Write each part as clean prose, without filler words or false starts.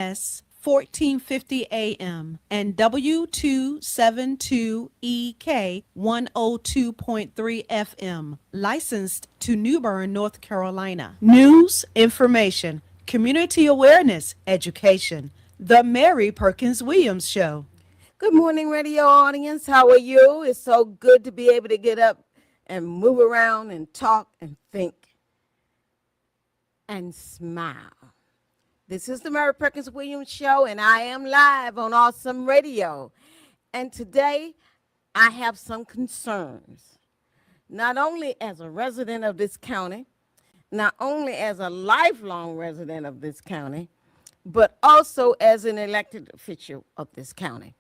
S 1450 AM and W272EK 102.3 FM, licensed to New Bern, North Carolina. News, information, community awareness, education. The Mary Perkins-Williams Show. Good morning, radio audience. How are you? It's so good to be able to get up and move around and talk and think and smile. This is the Mary Perkins-Williams Show, and I am live on Awesome Radio. And today, I have some concerns, not only as a resident of this county, not only as a lifelong resident of this county, but also as an elected official of this county.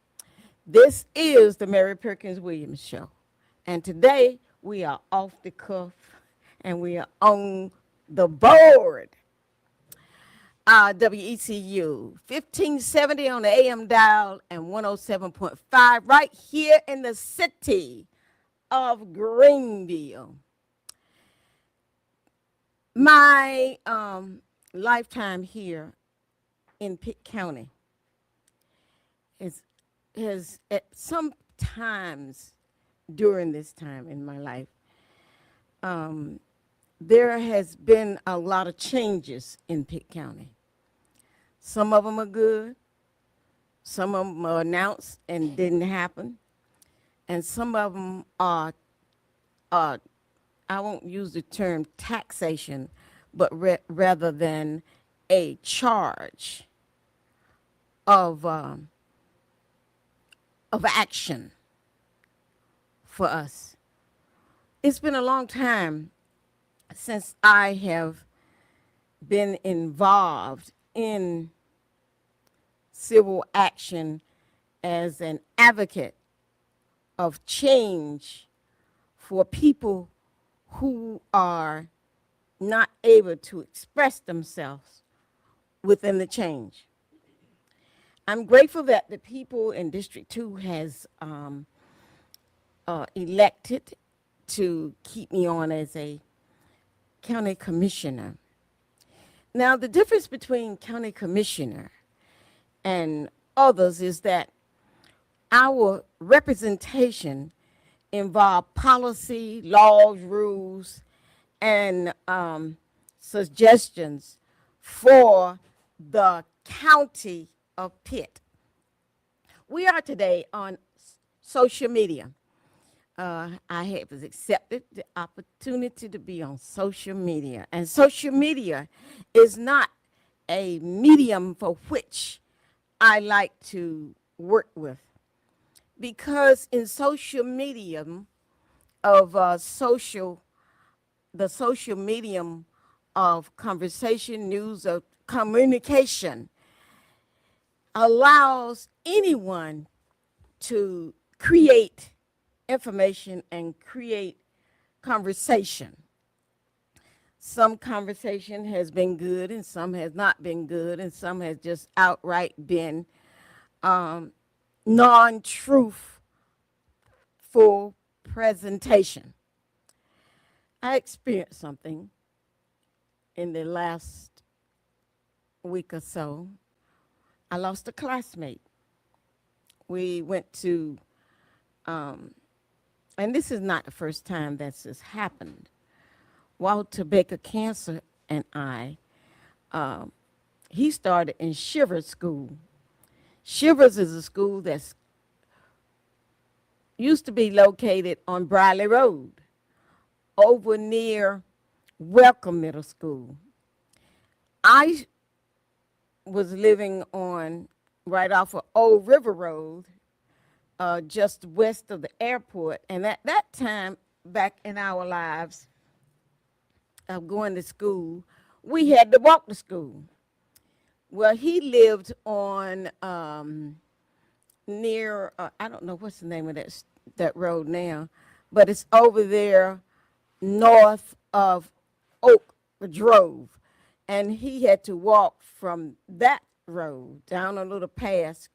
This is the Mary Perkins-Williams Show. And today we are off the cuff and we are on the board. WECU 1570 on the AM dial and 107.5 right here in the city of Greenville. My lifetime here in Pitt County has at some times during this time in my life, there has been a lot of changes in Pitt County. Some of them are good, some of them are announced and didn't happen, and some of them are, I won't use the term taxation, but rather than a charge of action for us. It's been a long time since I have been involved in civil action as an advocate of change for people who are not able to express themselves within the change. I'm grateful that the people in District 2 has elected to keep me on as a county commissioner. Now, the difference between county commissioner and others is that our representation involves policy, laws, rules, and suggestions for the county of Pitt. We are today on social media. I have accepted the opportunity to be on social media. And social media is not a medium for which I like to work with. Because in social medium of the social medium of conversation, news, of communication, allows anyone to create information and create conversation. Some conversation has been good and some has not been good and some has just outright been non-truthful presentation. I experienced something in the last week or so. I lost a classmate. We went to, and this is not the first time this has happened. Walter Baker Cancer and I, he started in Shivers School. Shivers is a school that's used to be located on Briley Road, over near Welcome Middle School. I was living on right off of Old River Road, just west of the airport. And at that time, back in our lives of going to school, we had to walk to school. Well, he lived on near, I don't know what's the name of that road now, but it's over there north of Oak Grove. And he had to walk from that road down a little pass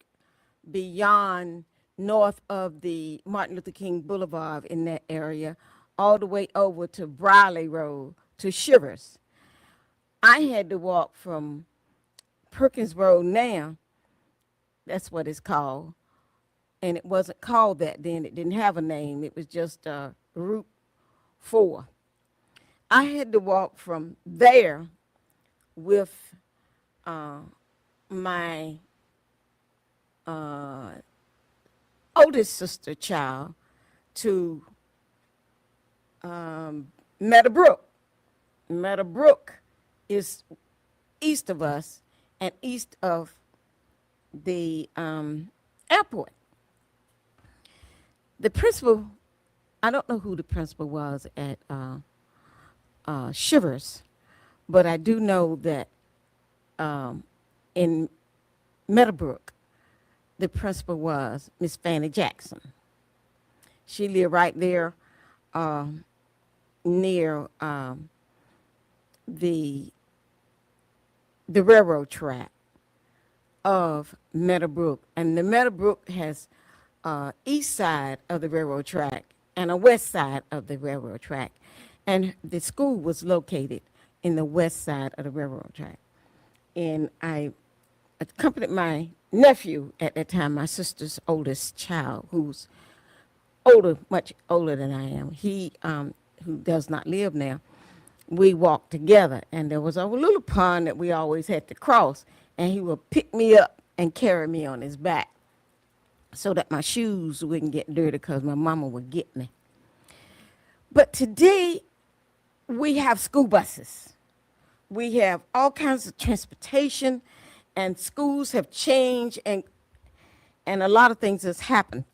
beyond north of the Martin Luther King Boulevard in that area, all the way over to Briley Road to Shivers. I had to walk from Perkins Road now, that's what it's called. And it wasn't called that then. It didn't have a name. It was just Route 4. I had to walk from there with my uh, oldest sister child to Meadowbrook. Meadowbrook is east of us and east of the airport. The principal, I don't know who the principal was at Shivers, but I do know that in Meadowbrook, the principal was Miss Fanny Jackson. She lived right there near the railroad track of Meadowbrook. And the Meadowbrook has east side of the railroad track and a west side of the railroad track. And the school was located in the west side of the railroad track. And I accompanied my nephew at that time, my sister's oldest child, who's older, much older than I am. He, who does not live now, we walked together, and there was a little pond that we always had to cross, and he would pick me up and carry me on his back so that my shoes wouldn't get dirty because my mama would get me. But today, we have school buses. We have all kinds of transportation, and schools have changed, and a lot of things has happened.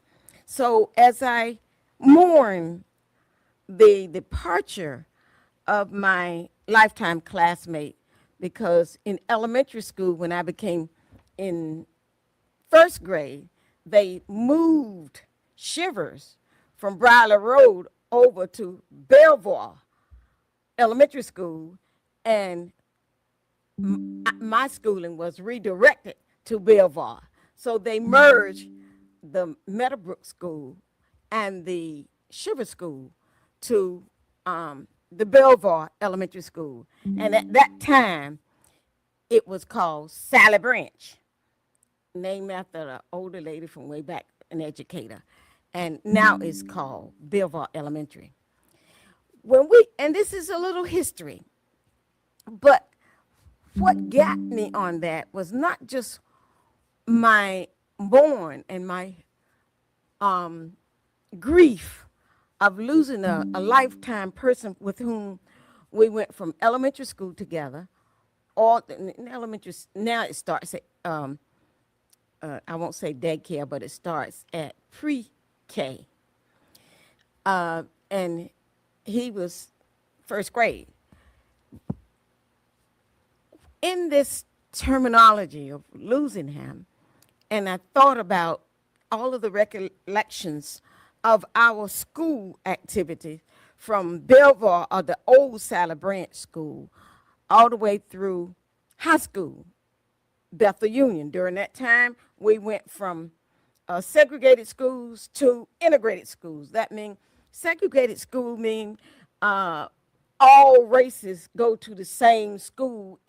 So as I mourn the departure of my lifetime classmate, because in elementary school, when I became in first grade, they moved Shivers from Briley Road over to Belvoir Elementary School, and my schooling was redirected to Belvoir. So they merged the Meadowbrook School and the Shiver School to the Belvoir Elementary School. And at that time, it was called Sally Branch, named after an older lady from way back, an educator. And now it's called Belvoir Elementary. And this is a little history, but what got me on that was not just my mourn and my grief of losing a lifetime person with whom we went from elementary school together, all in elementary. Now it starts at I won't say daycare, but it starts at pre-K, and he was first grade. In this terminology of losing him, and I thought about all of the recollections of our school activities from Belvoir, or the old Sally Branch School, all the way through high school, Bethel Union. During that time, we went from segregated schools to integrated schools. That means segregated school means all races go to the same school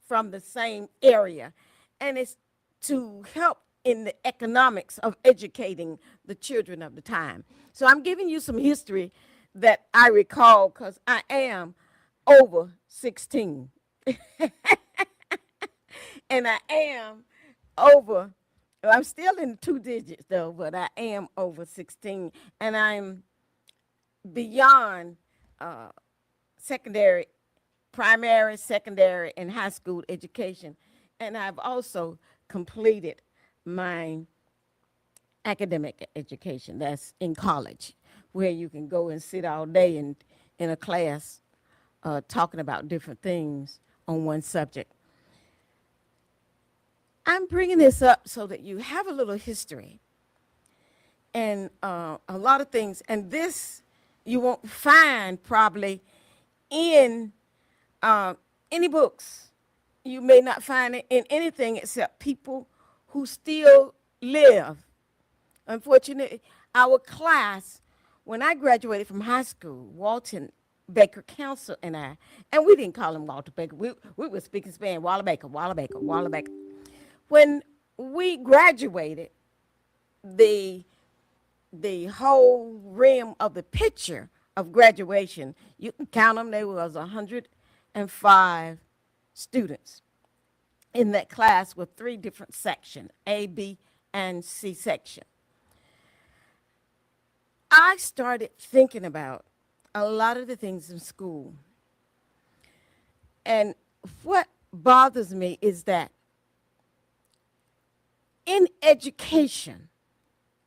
from the same area, and it's to help in the economics of educating the children of the time. So I'm giving you some history that I recall because I am over 16. And I am over, I'm still in 2 digits though, but I am over 16. And I'm beyond secondary, primary, secondary, and high school education. And I've also completed my academic education. That's in college, where you can go and sit all day in a class talking about different things on one subject. I'm bringing this up so that you have a little history and a lot of things. And this you won't find probably in any books. You may not find it in anything except people who still live. Unfortunately, our class, when I graduated from high school, Walton Baker Council and we didn't call him Walter Baker. We were speaking Spanish, Walla Baker, Walla Baker, Walla Baker. When we graduated, the the whole rim of the picture of graduation, you can count them, there was 105 students in that class with three different sections, A, B, and C section. I started thinking about a lot of the things in school. And what bothers me is that in education,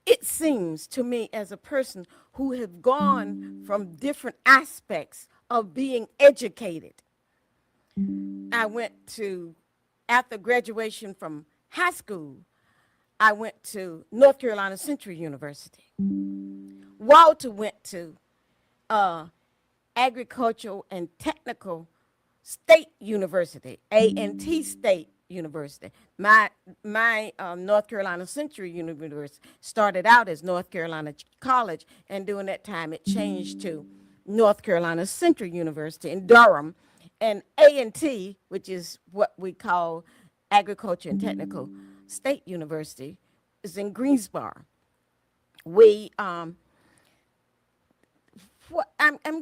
it seems to me as a person who have gone from different aspects of being educated. I went to, after graduation from high school, I went to North Carolina Central University. Walter went to Agricultural and Technical State University, A&T State University. My North Carolina Central University started out as North Carolina College, and during that time it changed to North Carolina Central University in Durham, and A&T, which is what we call Agriculture and Technical State University, is in Greensboro. We I'm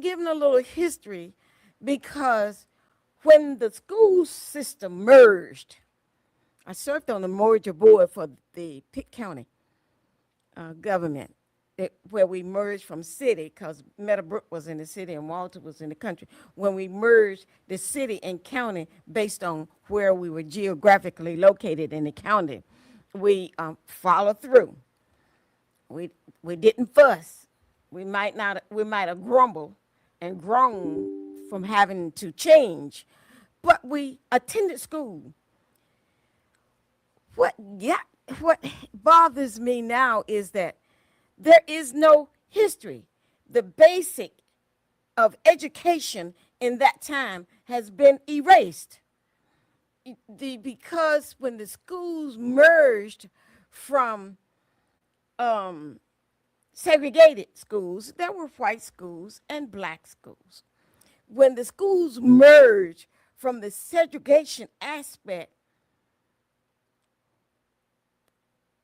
giving a little history because when the school system merged, I served on the merger board for the Pitt County government, where we merged from city, because Meadowbrook was in the city and Walter was in the country. When we merged the city and county based on where we were geographically located in the county, we followed through. We didn't fuss. We might have grumbled and groaned from having to change, but we attended school. What bothers me now is that there is no history. The basic of education in that time has been erased. Because when the schools merged from segregated schools, there were white schools and black schools. When the schools merged from the segregation aspect,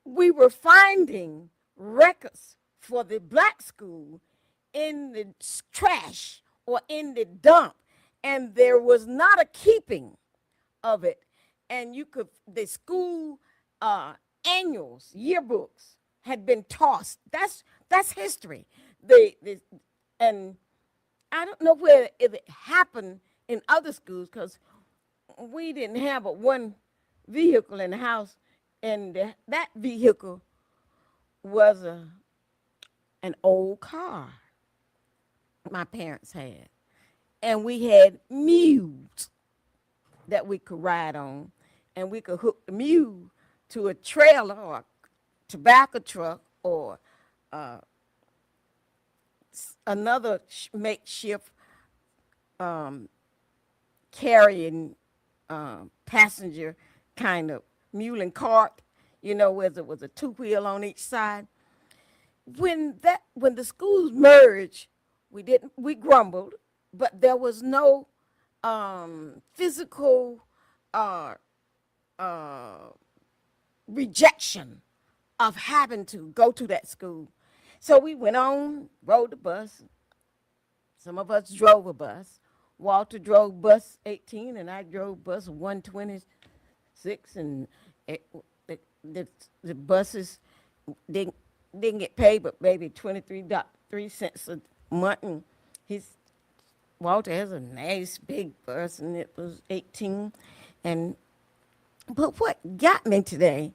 we were finding records for the black school in the trash or in the dump, and there was not a keeping of it. And the school annuals, yearbooks had been tossed. That's history. And I don't know if it happened in other schools, because we didn't have but one vehicle in the house, and that vehicle was an old car my parents had. And we had mules that we could ride on, and we could hook the mule to a trailer or a tobacco truck or another makeshift carrying passenger kind of mule and cart, whether it was a two-wheel on each side. When the schools merged, we grumbled, but there was no physical rejection of having to go to that school. So we went on, rode the bus. Some of us drove a bus. Walter drove bus 18, and I drove bus 126, and the buses didn't get paid, but maybe 23 cents a month. And Walter has a nice big bus, and it was 18. But what got me today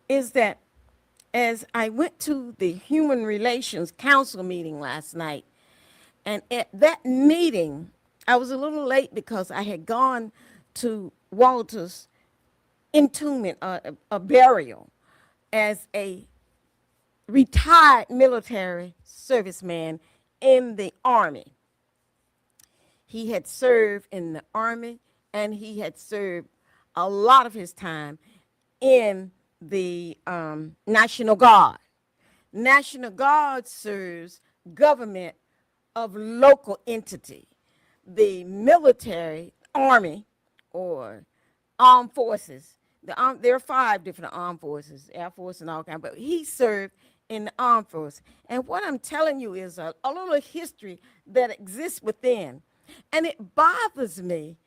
is that as I went to the Human Relations Council meeting last night, and at that meeting, I was a little late because I had gone to Walter's entombment, a burial, as a retired military serviceman in the Army. He had served in the Army, and he had served a lot of his time in the National Guard. National Guard serves government of local entity. the military, army, or armed forces. There are five different armed forces, Air Force and all kinds, but he served in the armed force. And what I'm telling you is a little history that exists within. And it bothers me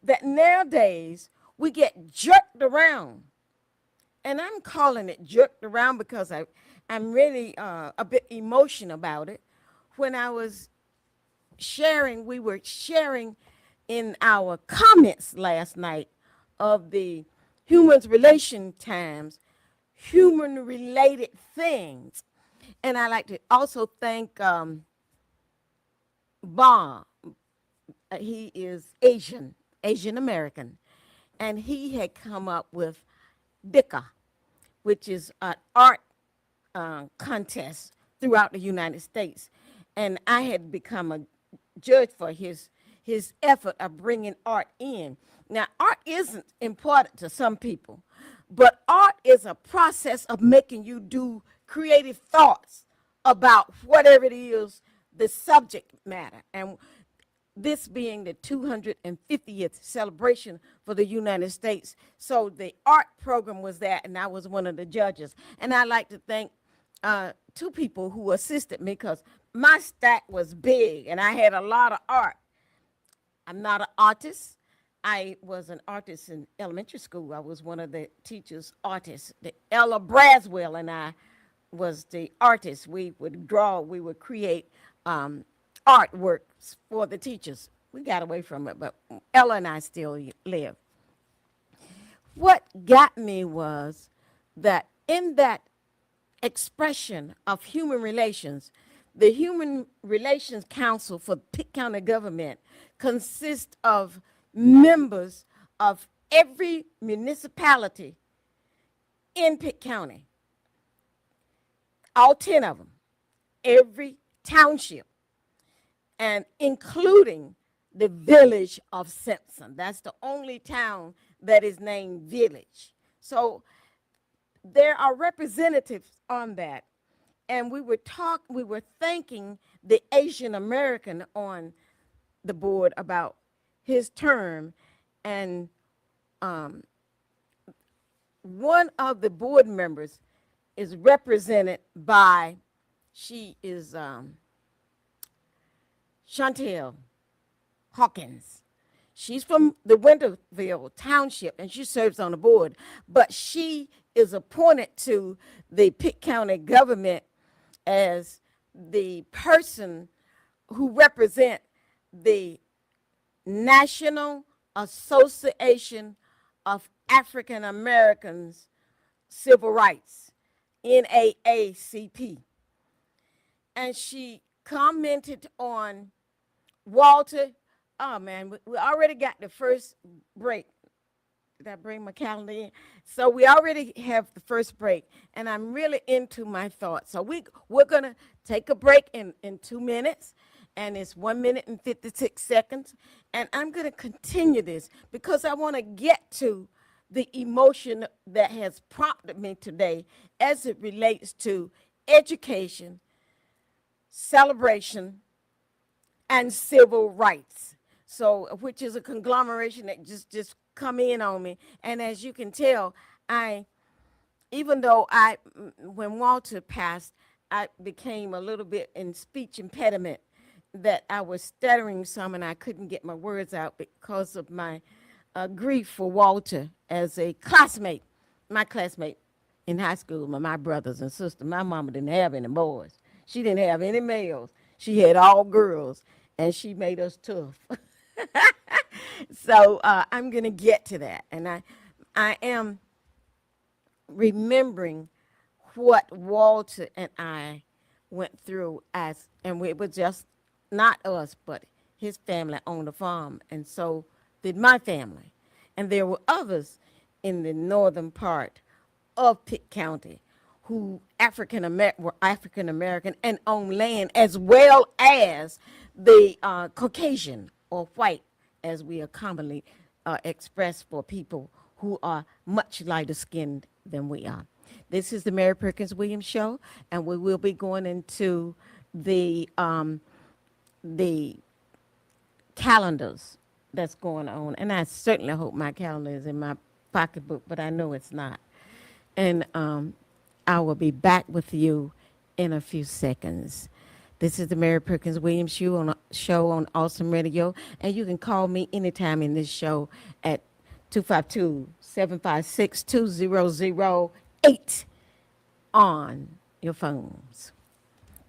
that nowadays we get jerked around. And I'm calling it jerked around because I'm really a bit emotional about it. When I was we were sharing in our comments last night of the human relation times, human related things. And I like to also thank Bob. He is Asian American. And he had come up with DICA, which is an art contest throughout the United States. And I had become a judge for his effort of bringing art in. Now, art isn't important to some people, but art is a process of making you do creative thoughts about whatever it is, the subject matter. And this being the 250th celebration for the United States. So the art program was that, and I was one of the judges. And I'd like to thank two people who assisted me because my stack was big and I had a lot of art. I'm not an artist. I was an artist in elementary school. I was one of the teachers' artists. Ella Braswell and I was the artist. We would draw, we would create artworks for the teachers. We got away from it, but Ella and I still live. What got me was that in that expression of human relations, the Human Relations Council for Pitt County government consists of members of every municipality in Pitt County, all 10 of them, every township, and including the village of Simpson. That's the only town that is named Village. So there are representatives on that. And we were thanking the Asian American on the board about his term. And one of the board members is represented by, she is Chantel Hawkins. She's from the Winterville Township, and she serves on the board. But she is appointed to the Pitt County government as the person who represent the National Association of African Americans Civil Rights, NAACP. And she commented on Walter. Oh man, we already got the first break. Did I bring my calendar in? So we already have the first break, and I'm really into my thoughts. So we're gonna take a break in 2 minutes, and it's 1 minute and 56 seconds. And I'm gonna continue this because I want to get to the emotion that has prompted me today as it relates to education, celebration, and civil rights. So, which is a conglomeration that just come in on me. And as you can tell, even though when Walter passed, I became a little bit in speech impediment, that I was stuttering some and I couldn't get my words out because of my grief for Walter as a classmate, my classmate in high school, my brothers and sisters. My mama didn't have any boys. She didn't have any males. She had all girls, and she made us tough. So I'm going to get to that. And I am remembering what Walter and I went through and it was just not us, but his family owned a farm. And so did my family. And there were others in the northern part of Pitt County who were African American and owned land, as well as the Caucasian or white, as we are commonly expressed for people who are much lighter skinned than we are. This is the Mary Perkins-Williams Show, and we will be going into the calendars that's going on. And I certainly hope my calendar is in my pocketbook, but I know it's not. And I will be back with you in a few seconds. This is the Mary Perkins-Williams show on Awesome Radio, and you can call me anytime in this show at 252-756-2008 on your phones.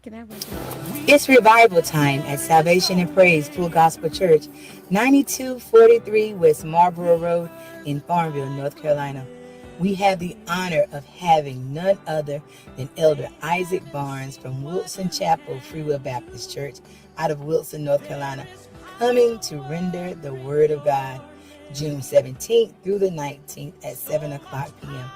Can I read that? It's revival time at Salvation and Praise Full Gospel Church, 9243 West Marlboro Road in Farmville, North Carolina. We have the honor of having none other than Elder Isaac Barnes from Wilson Chapel Free Will Baptist Church out of Wilson, North Carolina, coming to render the Word of God June 17th through the 19th at 7 o'clock p.m.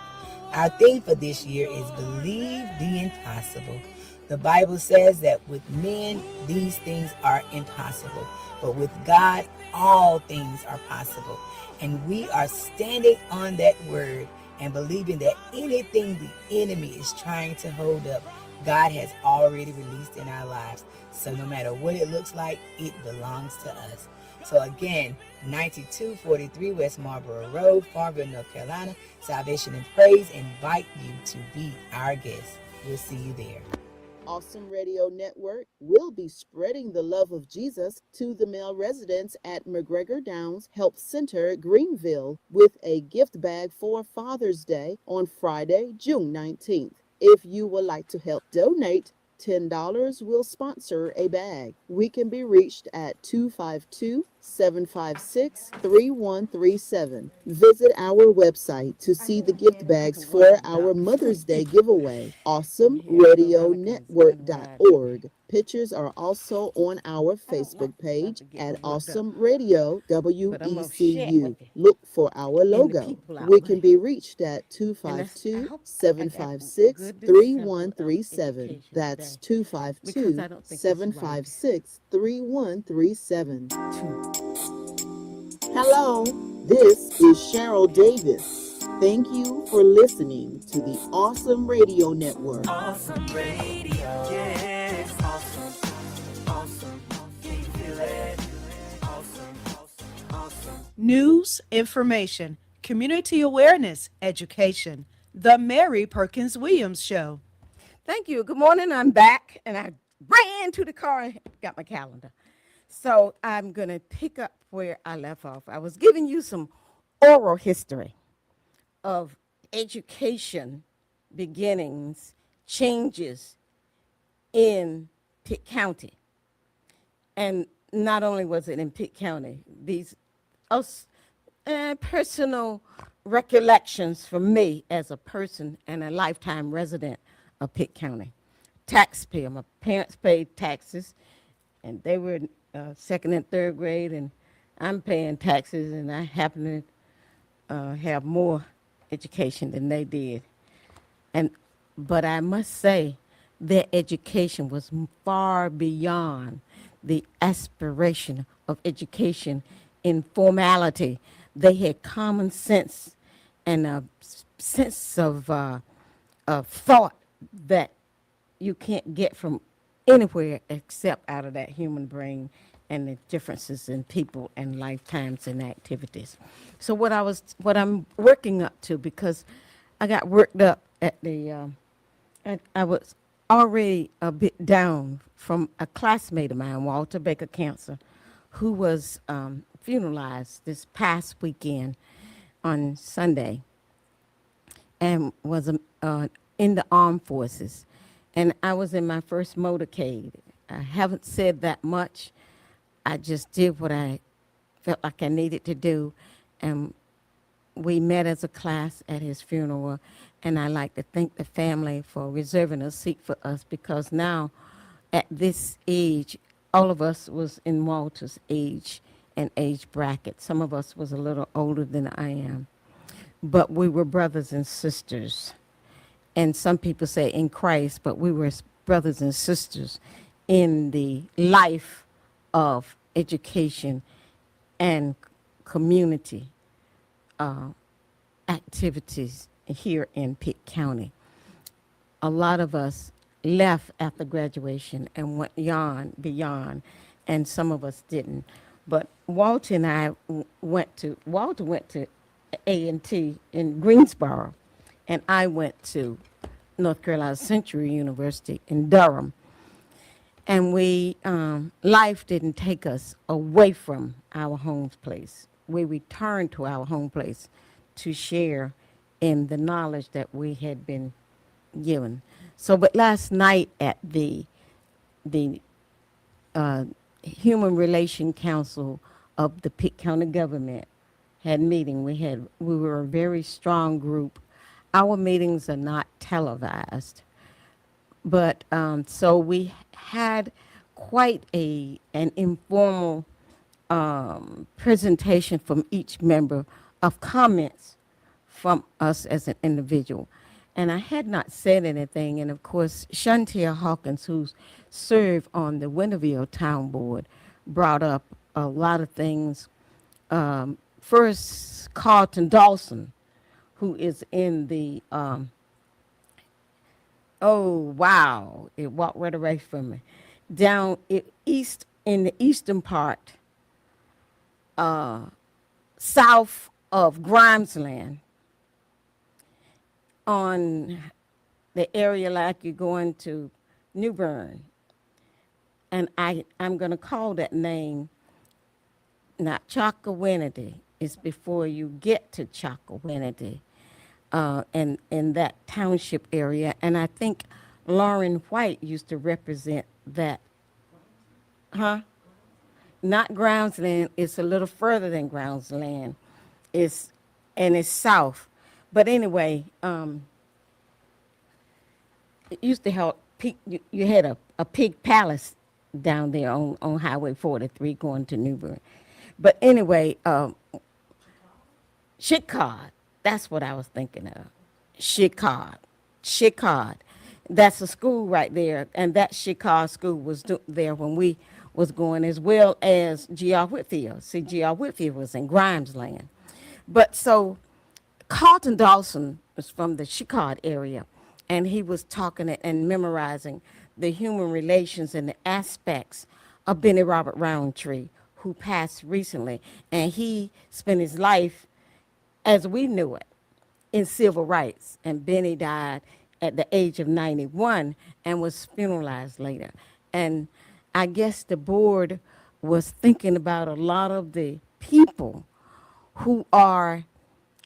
Our theme for this year is Believe the Impossible. The Bible says that with men, these things are impossible, but with God, all things are possible. And we are standing on that word and believing that anything the enemy is trying to hold up, God has already released in our lives. So no matter what it looks like, it belongs to us. So again, 9243 West Marlboro Road, Farmville, North Carolina, Salvation and Praise invite you to be our guest. We'll see you there. Awesome Radio Network will be spreading the love of Jesus to the male residents at McGregor Downs Health Center, Greenville, with a gift bag for Father's Day on Friday, June 19th. If you would like to help donate, $10 will sponsor a bag. We can be reached at 252-756-3137. Visit our website to see the gift bags for our Mother's Day giveaway, awesomeradionetwork.org. Pictures are also on our Facebook page at Awesome Radio WECU. Look for our logo. We can be reached at 252-756-3137. That's 252-756-3137. Hello, this is Cheryl Davis. Thank you for listening to the Awesome Radio Network. Awesome Radio, yeah, it's awesome, awesome, can you feel it? Awesome, awesome. News, information, community awareness, education. The Mary Perkins-Williams Show. Thank you. Good morning. I'm back, and I ran to the car and got my calendar. So I'm going to pick up where I left off. I was giving you some oral history of education beginnings, changes in Pitt County. And not only was it in Pitt County, these personal recollections for me as a person and a lifetime resident of Pitt County. Taxpayer, my parents paid taxes, and they were second and third grade, and I'm paying taxes, and I happen to have more education than they did. But I must say, their education was far beyond the aspiration of education in formality. They had common sense and a sense of thought that you can't get from anywhere except out of that human brain and the differences in people and lifetimes and activities. So what I'm working up to, because I got worked up at the, I was already a bit down from a classmate of mine, Walter Baker Cancer, who was funeralized this past weekend on Sunday and was in the armed forces. And I was in my first motorcade. I haven't said that much. I just did what I felt like I needed to do. And we met as a class at his funeral. And I like to thank the family for reserving a seat for us, because now at this age, all of us was in Walter's age and age bracket. Some of us was a little older than I am. But we were brothers and sisters. And some people say in Christ, but we were brothers and sisters in the life of education and community activities here in Pitt County. A lot of us left after graduation and went beyond, and some of us didn't. But Walter went to A&T in Greensboro, and I went to North Carolina Central University in Durham. And life didn't take us away from our home place. We returned to our home place to share in the knowledge that we had been given. So, but last night at the uh, Human Relation Council of the Pitt County government had meeting. We were a very strong group. Our meetings are not televised, but so we had quite an informal presentation from each member of comments from us as an individual. And I had not said anything. And of course, Shantia Hawkins, who's served on the Winterville Town Board, brought up a lot of things. First, Carlton Dawson, who is in the, oh, wow, it walked right away from me, down east in the eastern part, south of Grimesland, on the area like you're going to New Bern. And I'm going to call that name not Chocowinity. It's before you get to Chocowinity, and in that township area. And I think Lauren White used to represent that. Huh? Not Groundsland. It's a little further than Groundsland. It's south. But anyway, it used to have you had a pig palace down there on Highway 43 going to New Bern. But anyway, Chickard, that's what I was thinking of. Chickard. That's a school right there, and that Chickard school was there when we was going, as well as G.R. Whitfield. See, G.R. Whitfield was in Grimesland. But so Carlton Dawson was from the Chickard area, and he was talking and memorizing the human relations and the aspects of Benny Robert Roundtree, who passed recently. And he spent his life, as we knew it, in civil rights. And Benny died at the age of 91 and was funeralized later. And I guess the board was thinking about a lot of the people who are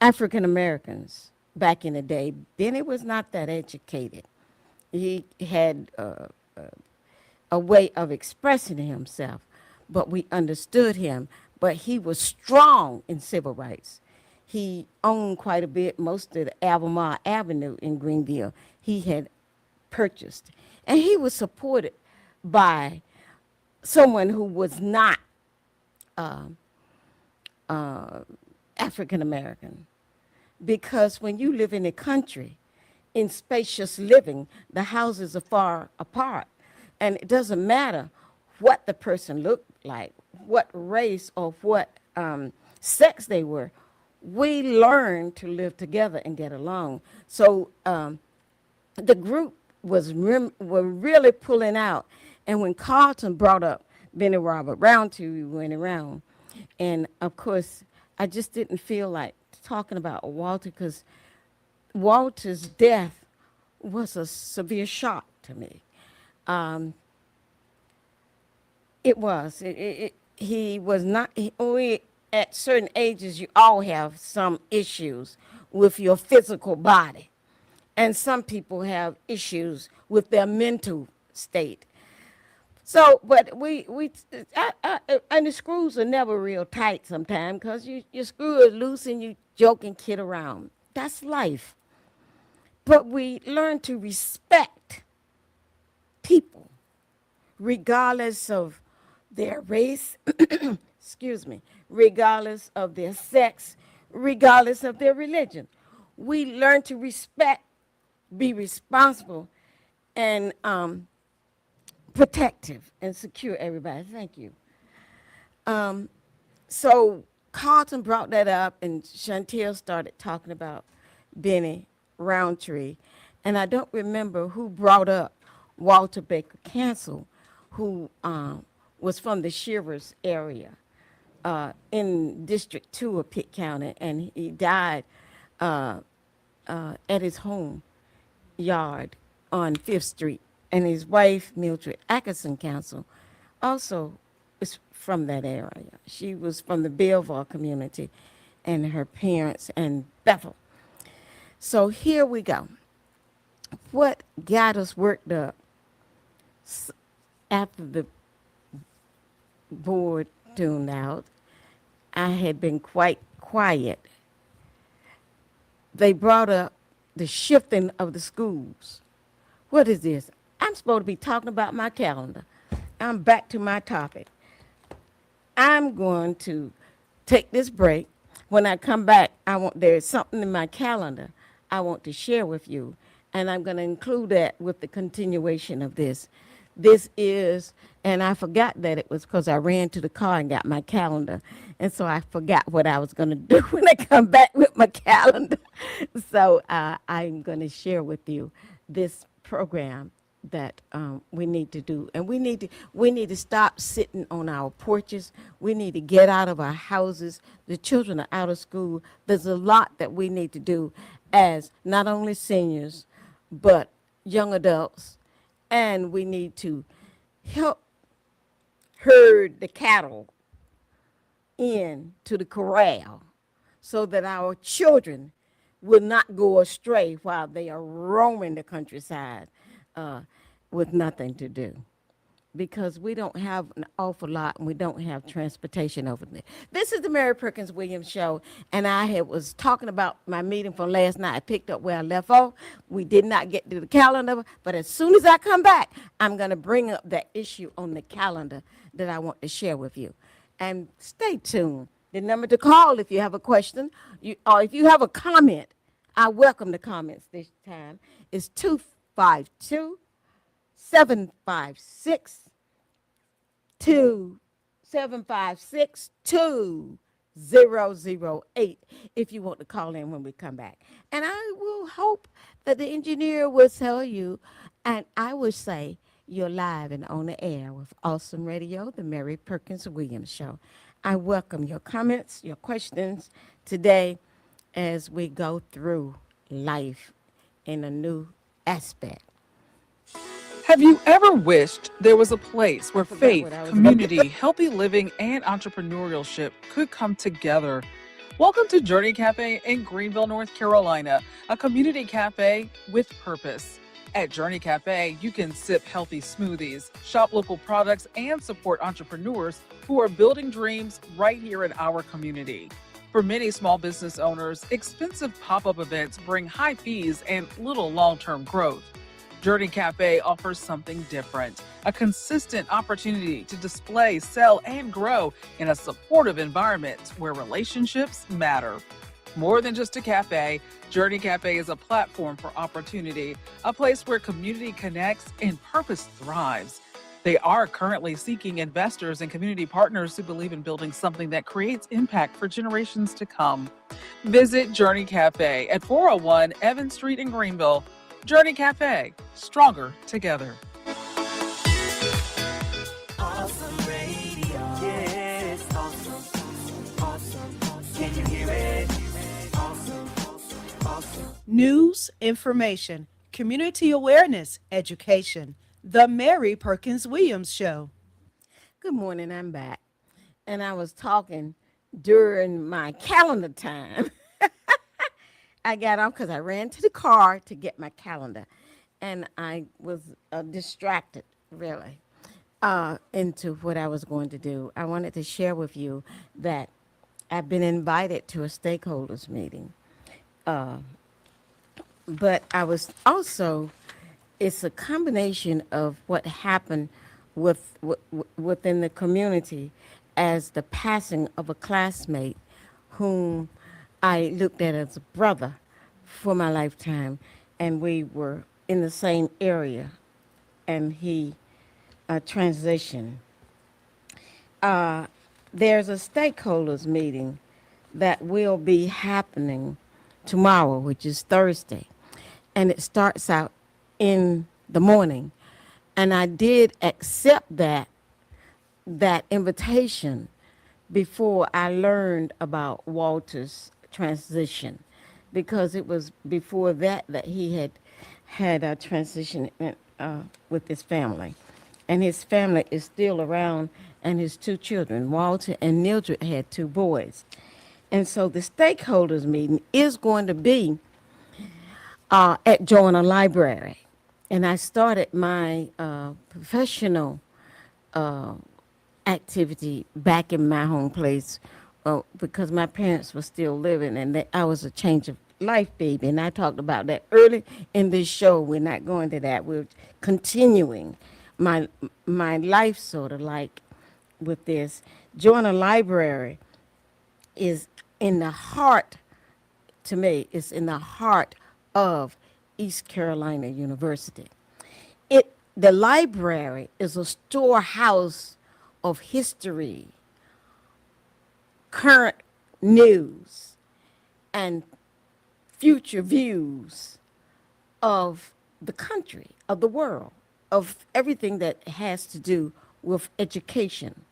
African Americans back in the day. Benny was not that educated. He had a way of expressing himself, but we understood him. But he was strong in civil rights. He owned quite a bit, most of the Albemarle Avenue in Greenville he had purchased. And he was supported by someone who was not African American. Because when you live in a country, in spacious living, the houses are far apart. And it doesn't matter what the person looked like, what race or what sex they were. We learned to live together and get along. So the group were really pulling out. And when Carlton brought up Benny Robert Roundtree, we went around. And of course, I just didn't feel like talking about Walter, because Walter's death was a severe shock to me. It was. He was not. At certain ages, you all have some issues with your physical body, and some people have issues with their mental state. So, but and the screws are never real tight sometimes, because your screw is loose and you joke and kid around. That's life. But we learn to respect people, regardless of their race, excuse me, regardless of their sex, regardless of their religion. We learn to respect, be responsible, and protective and secure everybody. Thank you. So Carlton brought that up, and Chantel started talking about Benny Roundtree. And I don't remember who brought up Walter Baker Cancel, who was from the Shivers area. in District 2 of Pitt County, and he died at his home yard on Fifth Street. And his wife, Mildred Atkinson Council, also was from that area. She was from the Belleville community, and her parents in Bethel. So here we go. What got us worked up after the board tuned out, I had been quite quiet. They brought up the shifting of the schools. What is this? I'm supposed to be talking about my calendar. I'm back to my topic. I'm going to take this break. When I come back, there's something in my calendar I want to share with you, and I'm going to include that with the continuation of this. This is, and I forgot that it was because I ran to the car and got my calendar, and so I forgot what I was going to do when I come back with my calendar. So I'm going to share with you this program that we need to do, and we need to stop sitting on our porches. We need to get out of our houses. The children are out of school. There's a lot that we need to do as not only seniors but young adults, and we need to help herd the cattle in to the corral so that our children will not go astray while they are roaming the countryside with nothing to do, because we don't have an awful lot and we don't have transportation over there. This is the Mary Perkins-Williams Show, and I was talking about my meeting from last night. I picked up where I left off. We did not get to the calendar, but as soon as I come back, I'm going to bring up that issue on the calendar that I want to share with you. And stay tuned. The number to call if you have a question, or if you have a comment, I welcome the comments this time, is 252 756 2008 if you want to call in when we come back. And I will hope that the engineer will tell you, and I will say you're live and on the air with Awesome Radio, the Mary Perkins-Williams Show. I welcome your comments, your questions today as we go through life in a new aspect. Have you ever wished there was a place where forgot faith, what I was community, healthy living, and entrepreneurship could come together? Welcome to Journey Cafe in Greenville, North Carolina, a community cafe with purpose. At Journey Cafe, you can sip healthy smoothies, shop local products, and support entrepreneurs who are building dreams right here in our community. For many small business owners, expensive pop-up events bring high fees and little long-term growth. Journey Cafe offers something different, a consistent opportunity to display, sell, and grow in a supportive environment where relationships matter. More than just a cafe, Journey Cafe is a platform for opportunity, a place where community connects and purpose thrives. They are currently seeking investors and community partners who believe in building something that creates impact for generations to come. Visit Journey Cafe at 401 Evans Street in Greenville. Journey Cafe, stronger together. Awesome radio. Yes, awesome. Awesome. Can you hear it? Awesome. Awesome. News, information, community awareness, education. The Mary Perkins-Williams Show. Good morning, I'm back. And I was talking during my calendar time. I got off because I ran to the car to get my calendar. And I was distracted, really, into what I was going to do. I wanted to share with you that I've been invited to a stakeholders meeting. But I was also, it's a combination of what happened within the community as the passing of a classmate whom I looked at as a brother for my lifetime, and we were in the same area, and he transitioned. There's a stakeholders meeting that will be happening tomorrow, which is Thursday, and it starts out in the morning, and I did accept that invitation before I learned about Walter's transition, because it was before that he had a transition with his family, and his family is still around, and his two children, Walter and Mildred, had two boys, and so the stakeholders meeting is going to be at Joiner Library, and I started my professional activity back in my home place because my parents were still living, and I was a change of life baby, and I talked about that early in this show. We're not going to that. We're continuing my life sort of like with this. Joiner Library is in the heart, to me, it's in the heart of East Carolina University. The library is a storehouse of history, current news, and future views of the country, of the world, of everything that has to do with education.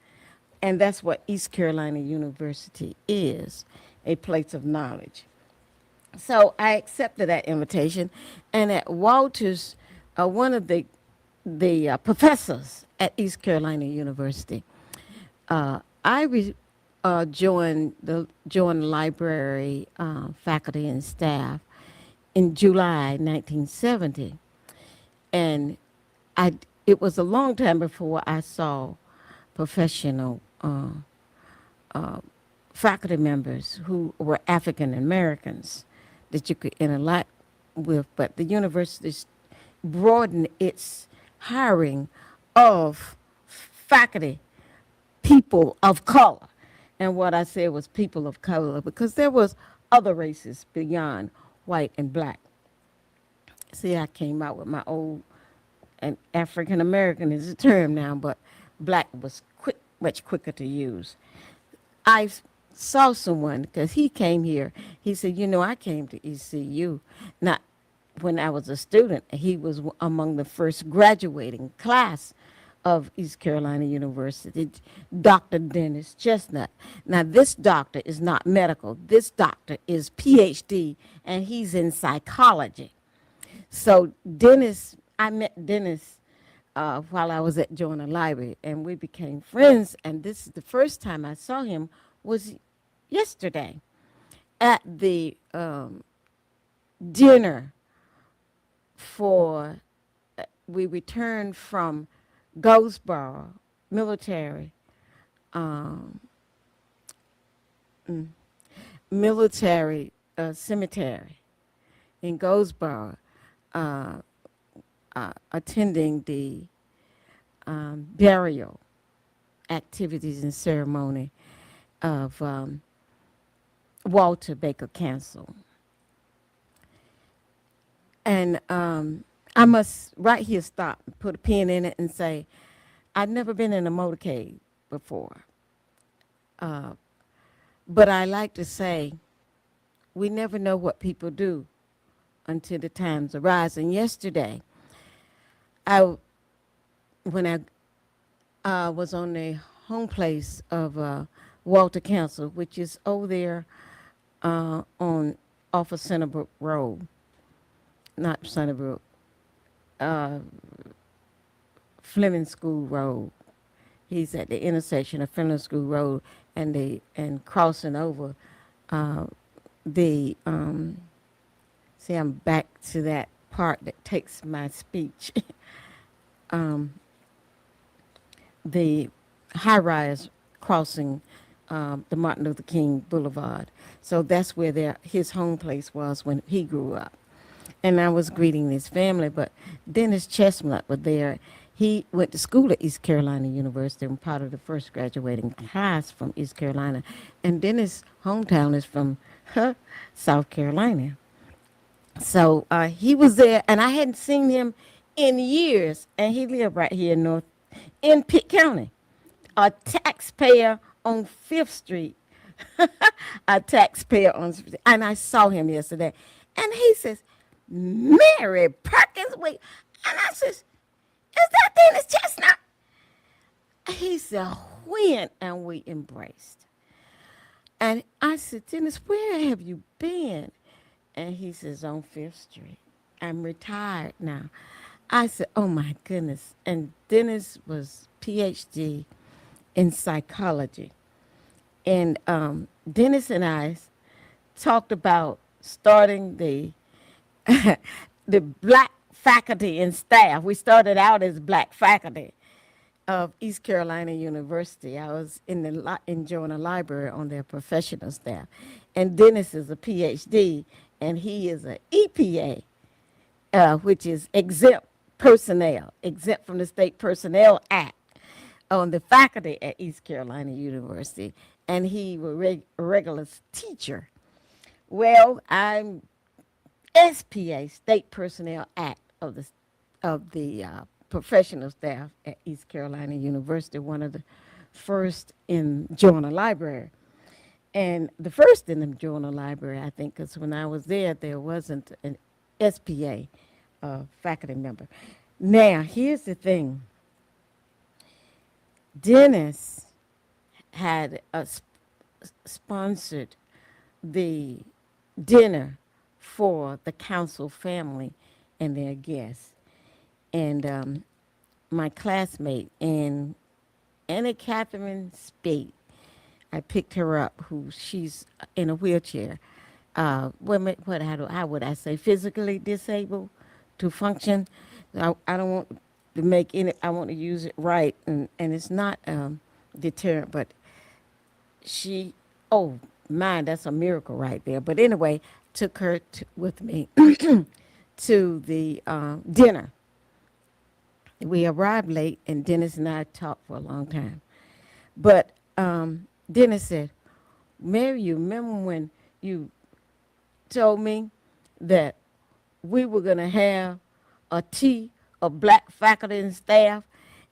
And that's what East Carolina University is, a place of knowledge. So I accepted that invitation, and at Walters, one of the professors at East Carolina University, joined the library faculty and staff in July 1970, and it was a long time before I saw professional faculty members who were African Americans that you could interact with, but the university broadened its hiring of faculty, people of color. And what I said was people of color, because there was other races beyond white and black. See, I came out with my old, and African American is a term now, but black was much quicker to use. I saw someone, because he came here, he said, I came to ECU, not when I was a student. He was among the first graduating class of East Carolina University, Dr. Dennis Chestnut. Now, this doctor is not medical. This doctor is PhD, and he's in psychology. So I met Dennis while I was at Joiner Library, and we became friends, and this is the first time I saw him was yesterday at the dinner we returned from Goldsboro military cemetery in Goldsboro, attending the burial activities and ceremony of Walter Baker Cancel. And I must right here stop, put a pin in it, and say, I've never been in a motorcade before. But I like to say, we never know what people do until the times arise. And yesterday, when I was on the home place of Walter Council, which is over there off of Centerbrook Road, not Centerbrook, Fleming School Road. He's at the intersection of Fleming School Road and crossing over see, I'm back to that part that takes my speech. The high-rise crossing the Martin Luther King Boulevard. So that's where his home place was when he grew up. And I was greeting his family, but Dennis Chestnut was there. He went to school at East Carolina University and part of the first graduating class from East Carolina. And Dennis' hometown is from South Carolina. So he was there, and I hadn't seen him in years, and he lived right here in Pitt County, a taxpayer on 5th Street, a taxpayer on 5th Street. And I saw him yesterday, and he says, Mary Perkins-Williams. And I says, is that Dennis Chestnut? He said, when? And we embraced. And I said, Dennis, where have you been? And he says, on Fifth Street. I'm retired now. I said, oh my goodness. And Dennis was PhD in psychology. And Dennis and I talked about starting the black faculty and staff. We started out as black faculty of East Carolina University. I was enjoying a library on their professional staff. And Dennis is a PhD, and he is an EPA, which is exempt personnel, exempt from the State Personnel Act, on the faculty at East Carolina University. And he was a regular teacher. Well, I'm SPA, State Personnel Act of the professional staff at East Carolina University, one of the first in joining a library. And the first in the joining a library, I think, because when I was there wasn't an SPA faculty member. Now, here's the thing. Dennis had sponsored the dinner for the council family and their guests. And my classmate, Anna Catherine Spade, I picked her up, she's in a wheelchair. How would I say, physically disabled to function? I don't want to make any, I want to use it right, and it's not deterrent, but she, oh, man, that's a miracle right there. But anyway, took her with me to the dinner. We arrived late, and Dennis and I talked for a long time. But Dennis said, Mary, you remember when you told me that we were going to have a tea of black faculty and staff?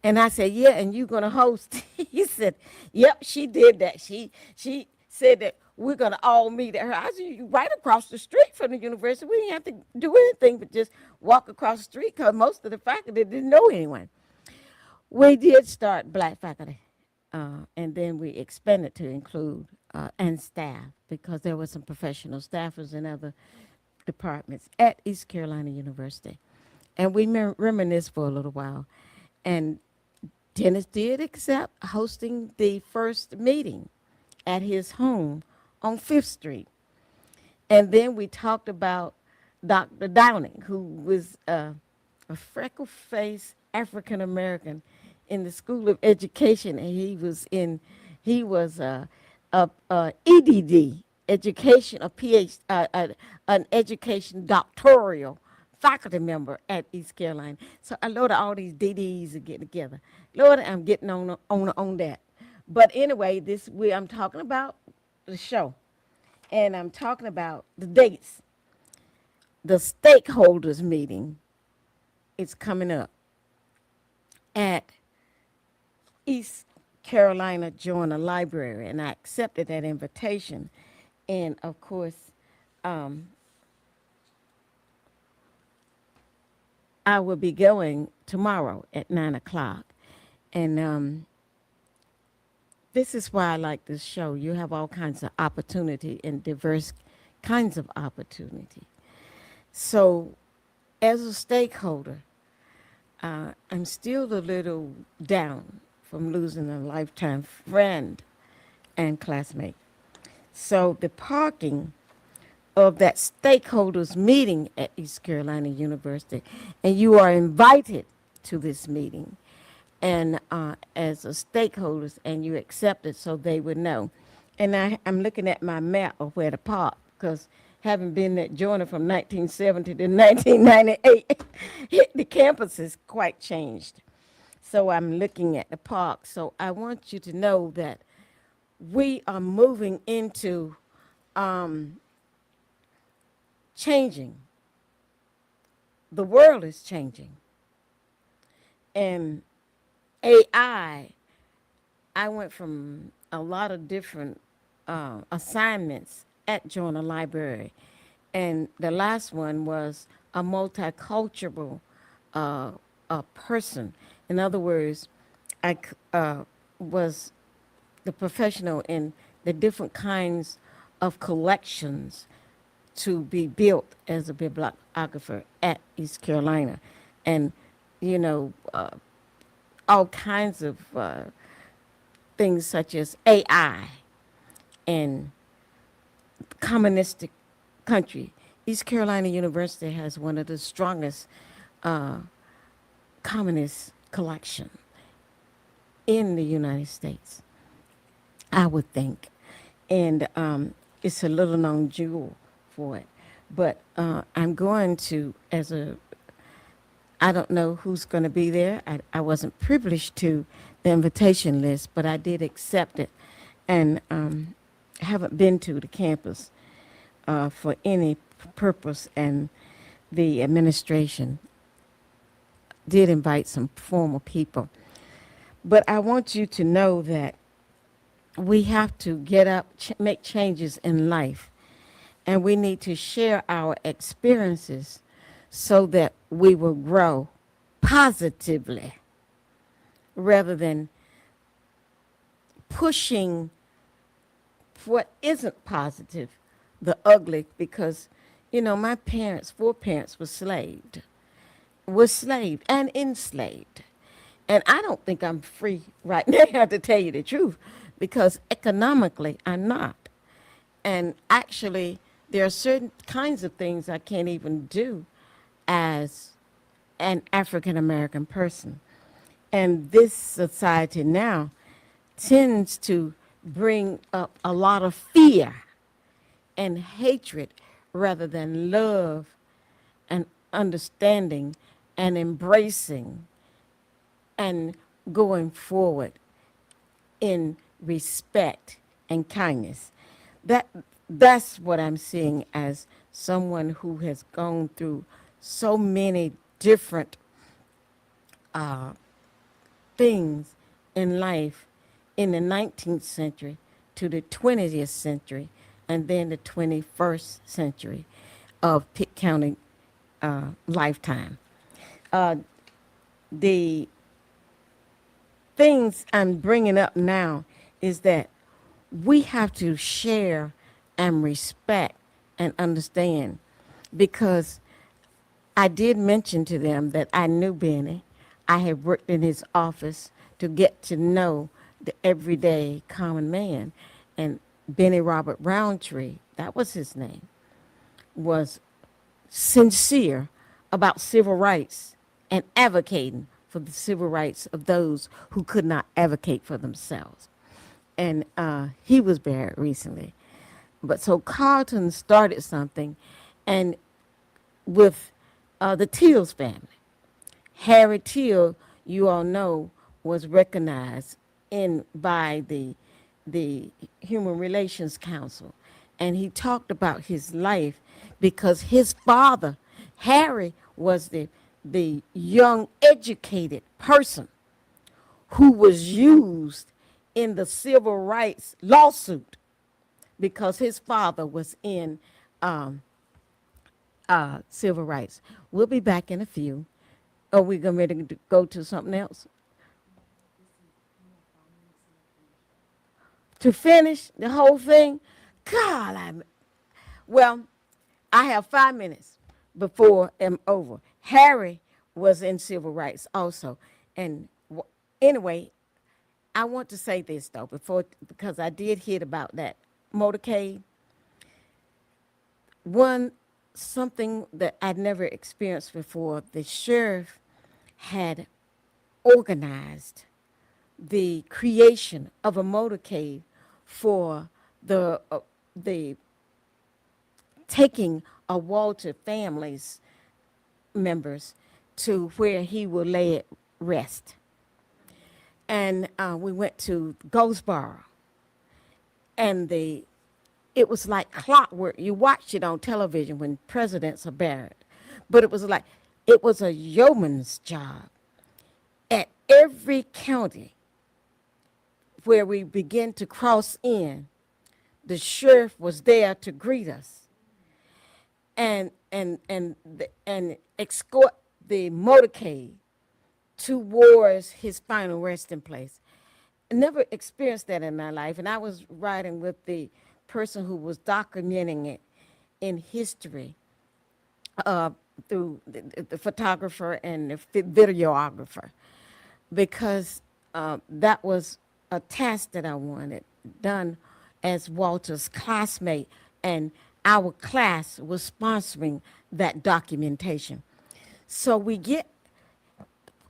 And I said, yeah, and you're going to host. He said, yep, she did that. She said that we're going to all meet at her. I said, you right across the street from the university. We didn't have to do anything but just walk across the street because most of the faculty didn't know anyone. We did start black faculty, and then we expanded to include and staff, because there were some professional staffers in other departments at East Carolina University. And we reminisced for a little while. And Dennis did accept hosting the first meeting at his home on Fifth Street. And then we talked about Dr. Downing, who was a freckle-faced African-American in the School of Education, and he was EDD, education, a PhD, an education doctoral faculty member at East Carolina. So I Lord, all these DDs are getting together. Lord, I'm getting on that. But anyway, I'm talking about the show, and I'm talking about the dates. The stakeholders meeting is coming up at East Carolina Joiner Library, and I accepted that invitation. And of course, I will be going tomorrow at 9:00. And this is why I like this show. You have all kinds of opportunity and diverse kinds of opportunity. So, as a stakeholder, I'm still a little down from losing a lifetime friend and classmate. So, the parking of that stakeholders meeting at East Carolina University, and you are invited to this meeting, and as a stakeholders, and you accept it so they would know. And I'm looking at my map of where to park, because having been at Joiner from 1970 to 1998, the campus has quite changed. So I'm looking at the park. So I want you to know that we are moving into changing. The world is changing. And AI, I went from a lot of different assignments at Joiner Library. And the last one was a multicultural person. In other words, I was the professional in the different kinds of collections to be built as a bibliographer at East Carolina. And, you know, all kinds of things such as AI and communistic country. East Carolina University has one of the strongest uh, communist collection in the United States, I would think. And it's a little known jewel for it. But I'm going to, I don't know who's going to be there. I wasn't privileged to the invitation list, but I did accept it. And haven't been to the campus for any purpose. And the administration did invite some former people. But I want you to know that we have to get up, make changes in life, and we need to share our experiences so that we will grow positively rather than pushing what isn't positive, the ugly, because, you know, my parents, foreparents were slaved and enslaved. And I don't think I'm free right now, to tell you the truth, because economically I'm not. And actually, there are certain kinds of things I can't even do as an African American person. And this society now tends to bring up a lot of fear and hatred rather than love and understanding and embracing and going forward in respect and kindness. That's what I'm seeing as someone who has gone through so many different things in life in the 19th century to the 20th century and then the 21st century of Pitt County lifetime. The things I'm bringing up now is that we have to share and respect and understand, because I did mention to them that I knew Benny. I had worked in his office to get to know the everyday common man. And Benny Robert Roundtree, that was his name, was sincere about civil rights and advocating for the civil rights of those who could not advocate for themselves. And he was buried recently. But so Carlton started something, and with the Teals family. Harry Teal, you all know, was recognized by the Human Relations Council, and he talked about his life because his father, Harry, was the young educated person who was used in the civil rights lawsuit because his father was in civil rights. We'll be back in a few. Are we going to go to something else? To finish the whole thing? God, well, I have 5 minutes before I'm over. Harry was in civil rights also. And anyway, I want to say this, though, because I did hear about that motorcade. Something that I'd never experienced before, the sheriff had organized the creation of a motorcade for the taking of Walter family's members to where he will lay at rest. And we went to Goldsboro, and it was like clockwork. You watched it on television when presidents are buried, but it was a yeoman's job at every county where we begin to cross in. The sheriff was there to greet us and escort the motorcade towards his final resting place. I never experienced that in my life. And I was riding with the person who was documenting it in history uh, through the photographer and the videographer, because that was a task that I wanted done as Walter's classmate, and our class was sponsoring that documentation. So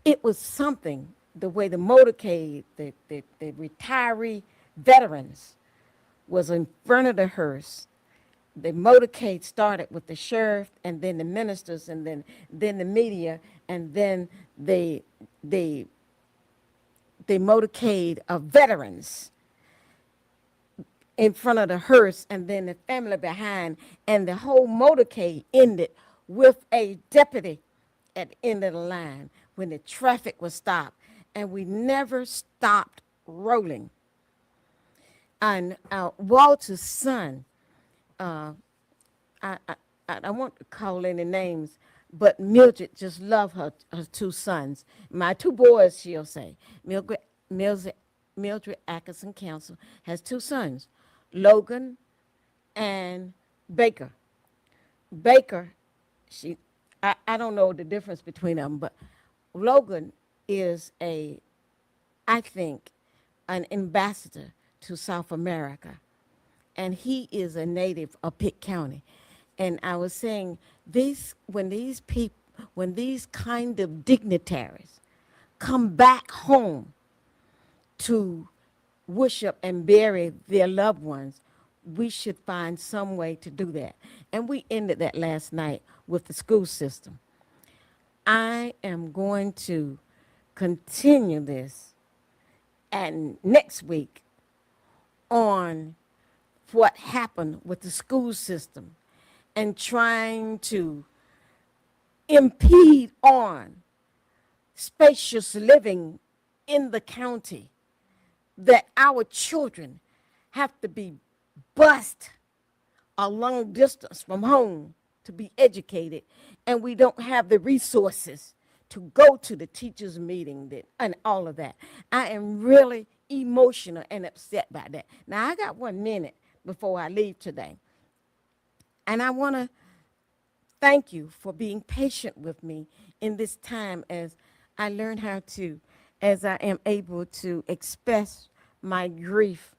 it was something, the way the motorcade, the retiree veterans was in front of the hearse. The motorcade started with the sheriff and then the ministers and then the media and then the motorcade of veterans in front of the hearse and then the family behind, and the whole motorcade ended with a deputy at the end of the line when the traffic was stopped, and we never stopped rolling. And Walter's son, I won't call any names, but Mildred just loved her two sons. My two boys, she'll say. Mildred Atkinson Council has two sons, Logan and Baker. Baker, I don't know the difference between them, but Logan is I think, an ambassador to South America. And he is a native of Pitt County. And I was saying, when these kind of dignitaries come back home to worship and bury their loved ones, we should find some way to do that. And we ended that last night with the school system. I am going to continue this and next week on what happened with the school system and trying to impede on spacious living in the county, that our children have to be bused a long distance from home to be educated, and we don't have the resources to go to the teachers' meeting and all of that. I am really emotional and upset by that. Now, I got 1 minute before I leave today, and I want to thank you for being patient with me in this time as I learn as I am able to express my grief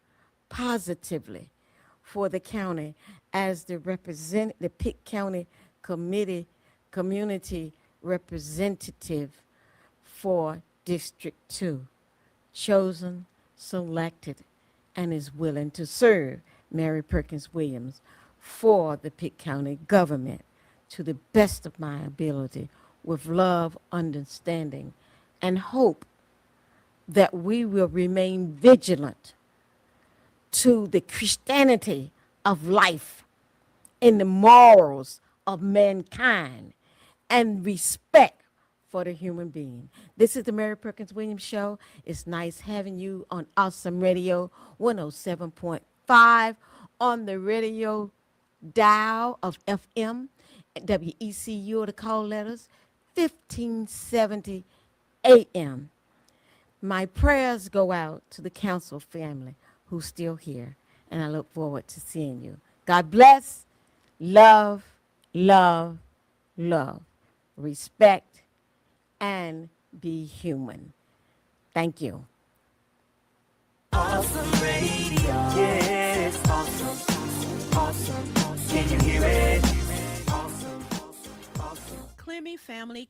positively for the county as the Pitt County community representative for District 2, chosen, selected, and is willing to serve Mary Perkins-Williams for the Pitt County government to the best of my ability, with love, understanding, and hope that we will remain vigilant to the Christianity of life and the morals of mankind and respect for the human being. This is the Mary Perkins-Williams Show. It's nice having you on Awesome Radio 107.5 on the radio dial of FM, WECU, or the call letters, 1570 AM. My prayers go out to the council family who's still here, and I look forward to seeing you. God bless, love, love, love, respect, and be human. Thank you. Awesome radio. Yes, awesome. Awesome. Can you hear it? Awesome. Awesome. Clemmy Family